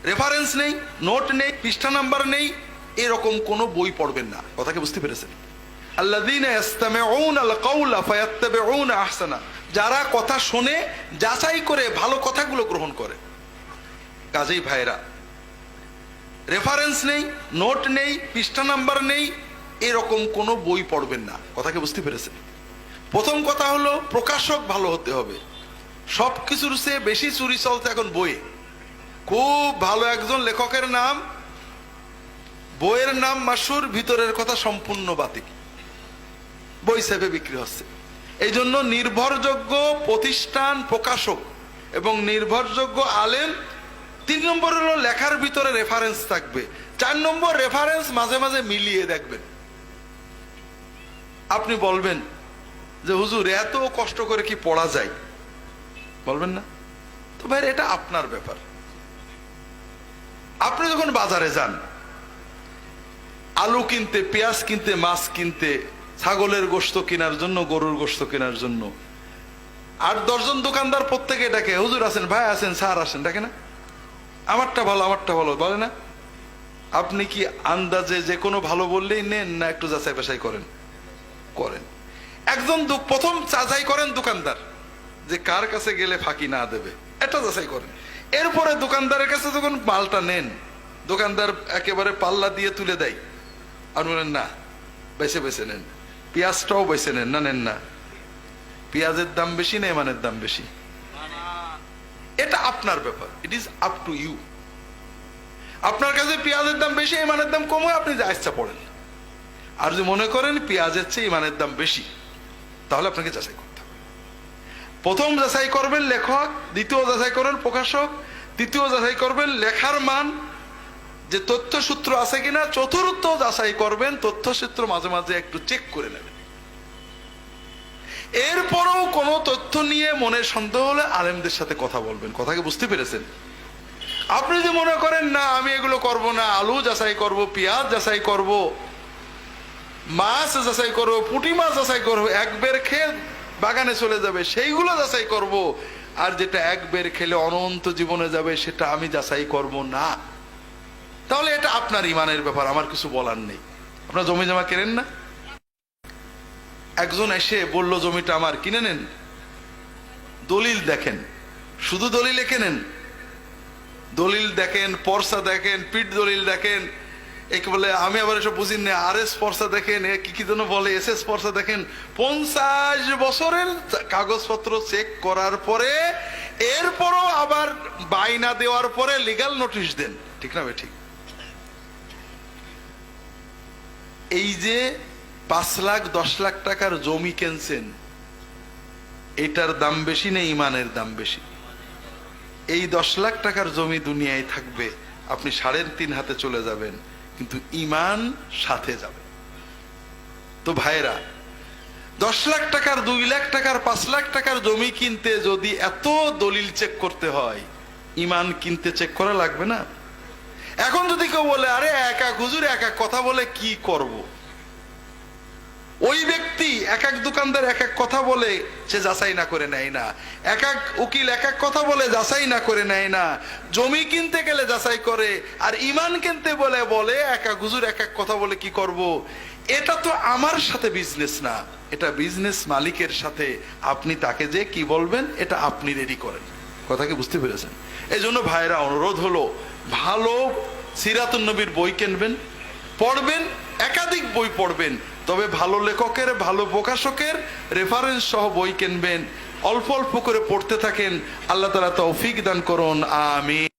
Reference নেই, note নেই, পৃষ্ঠা নাম্বার নেই, এরকম কোনো বই পড়বেন না। কথাকে বুঝতে পেরেছেন? আল্লাযীনা ইসতামিউনাল কাওলা ফায়াত্তাবিউনা আহসানা, যারা কথা শুনে যাচাই করে ভালো কথাগুলো গ্রহণ করে। কাজেই ভাইরা, রেফারেন্স নেই, নোট নেই, পৃষ্ঠা নাম্বার নেই, এরকম কোনো বই পড়বেন না। কথাকে বুঝতে পেরেছেন? প্রথম কথা হলো প্রকাশক ভালো হতে হবে। সব কিছুর চেয়ে বেশি চুরি চলছে এখন বইয়ে। খুব ভালো একজন লেখকের নাম, বইয়ের নাম মাশহুর, ভিতরের কথা সম্পূর্ণ বাতিল, বই সেভে বিক্রি হচ্ছে। এই জন্য নির্ভরযোগ্য প্রতিষ্ঠান, প্রকাশক এবং নির্ভরযোগ্য আলেম। 3 নম্বর হলো লেখার ভিতরে রেফারেন্স থাকবে। 4 নম্বর, রেফারেন্স মাঝে মাঝে মিলিয়ে দেখবেন। আপনি বলবেন যে হুজুর এত কষ্ট করে কি পড়া যায়, বলবেন না তো ভাই, এটা আপনার ব্যাপার। আপনি যখন বাজারে যান আলু কিনতে, পেঁয়াজ কিনতে, মাছ কিনতে, ছাগলের গোশত কেনার জন্য, গরুর গোশত কেনার জন্য, 8-10 জন দোকানদার প্রত্যেকে ডাকে, হুজুর আছেন, ভাই আছেন, স্যার আসেন, ডাকে না? আমারটা ভালো, আমারটা ভালো বলে না? আপনি কি আন্দাজে যে কোনো ভালো বললেই নেন, না একটু যাচাই বাছাই করেন? করেন। একজন প্রথম যাচাই করেন দোকানদার, যে কার কাছে গেলে ফাঁকি না দেবে, এটা যাচাই করেন। এরপরে দোকানদারের কাছে যখন মালটা নেন, দোকানদার একেবারে পাল্লা দিয়ে তুলে দেয়, আর বলেন না, বেছে বেছে নেন, পেঁয়াজটাও বেছে নেন, না নেন না, পেঁয়াজের দাম বেশি না ইমানের দাম বেশি, এটা আপনার ব্যাপার। It is up to you. আপনার কাছে পেঁয়াজের দাম বেশি, ইমানের দাম কম হয়, আপনি যা ইচ্ছা পড়েন। আর যদি মনে করেন পেঁয়াজের চেয়ে ইমানের দাম বেশি, তাহলে আপনাকে যাচাই করতে হবে। প্রথম যাচাই করবেন লেখক, দ্বিতীয় যাচাই করবেন প্রকাশক, তৃতীয় যাচাই করবেন লেখার মান, যে তথ্যসূত্র আছে কিনা, চতুর্থ যাচাই করবেন তথ্যসূত্র মাঝে মাঝে একটু চেক করে নেবেন। এরপরও কোনো তথ্য নিয়ে মনে সন্দেহ হলে আলেমদের সাথে কথা বলবেন। কথাকে বুঝতে পেরেছেন? আপনি যদি মনে করেন না আমি এগুলো করব না, আলু যাচাই করব, পেঁয়াজ যাচাই করব, মাছ যাচাই করব, পুঁটি মাছ যাচাই করব, একবার খেয়ে বাগানে চলে যাবে সেইগুলো যাচাই করব, আর যেটা একবার খেলে অনন্ত জীবনে যাবে সেটা আমি যাচাই করব না, তাহলে এটা আপনার ইমানের ব্যাপার, আমার কিছু বলার নেই। আপনার জমি জমা কেনেন না? একজন এসে বলল জমিটা আমার, কিনে নেন, দলিল দেখেন, শুধু দলিলে কেনেন, দলিল দেখেন, পর্সা দেখেন, পিঠ দলিল দেখেন, একে বলে, আমি আবার এসব বুঝি না, RS পর্সা দেখেন, কি কি যেন বলে, SS পর্সা দেখেন। 50 বছরের কাগজপত্র চেক করার পরে এরপরও আবার বাইনা দেওয়ার পরে লিগাল নোটিশ দেন, ঠিক না ভাই? ঠিক। এই যে 5 লাখ 10 লাখ টাকার জমি কিনছেন, এটার দাম বেশি না ইমানের দাম বেশি? এই 10 লাখ টাকার জমি দুনিয়ায় থাকবে, আপনি 3.5 হাতে চলে যাবেন, কিন্তু ইমান সাথে যাবে। তো ভাইরা, 10 লাখ টাকার, 2 লাখ টাকার, 5 লাখ টাকার জমি কিনতে যদি এত দলিল চেক করতে হয়, ইমান কিনতে চেক করা লাগবে না? এখন যদি কেউ বলে আরে এক এক হুজুর এক এক কথা বলে কি করব, ওই ব্যক্তি এক এক দোকানদার এক এক কথা বলে সে যাচাই না করে নেয় না, এক এক উকিল এক এক কথা বলে যাচাই না করে নেয় না, জমি কিনতে গেলে যাচাই করে, আর ইমান কিনতে বলে এক এক হুজুর এক এক কথা বলে কি করব। এটা তো আমার সাথে বিজনেস না, এটা বিজনেস মালিকের সাথে। আপনি তাকে যে কি বলবেন এটা আপনি রেডি করেন। কথাকে বুঝতে পেরেছেন? এই জন্য ভাইরা, অনুরোধ হলো, ভালো সিরাতুন নবীর বই কিনবেন, পড়বেন, একাধিক বই পড়বেন, তবে ভালো লেখকের, ভালো প্রকাশকের রেফারেন্স সহ বই কিনবেন, অল্প অল্প করে পড়তে থাকেন। আল্লাহ তাআলা তৌফিক দান করুন, আমিন।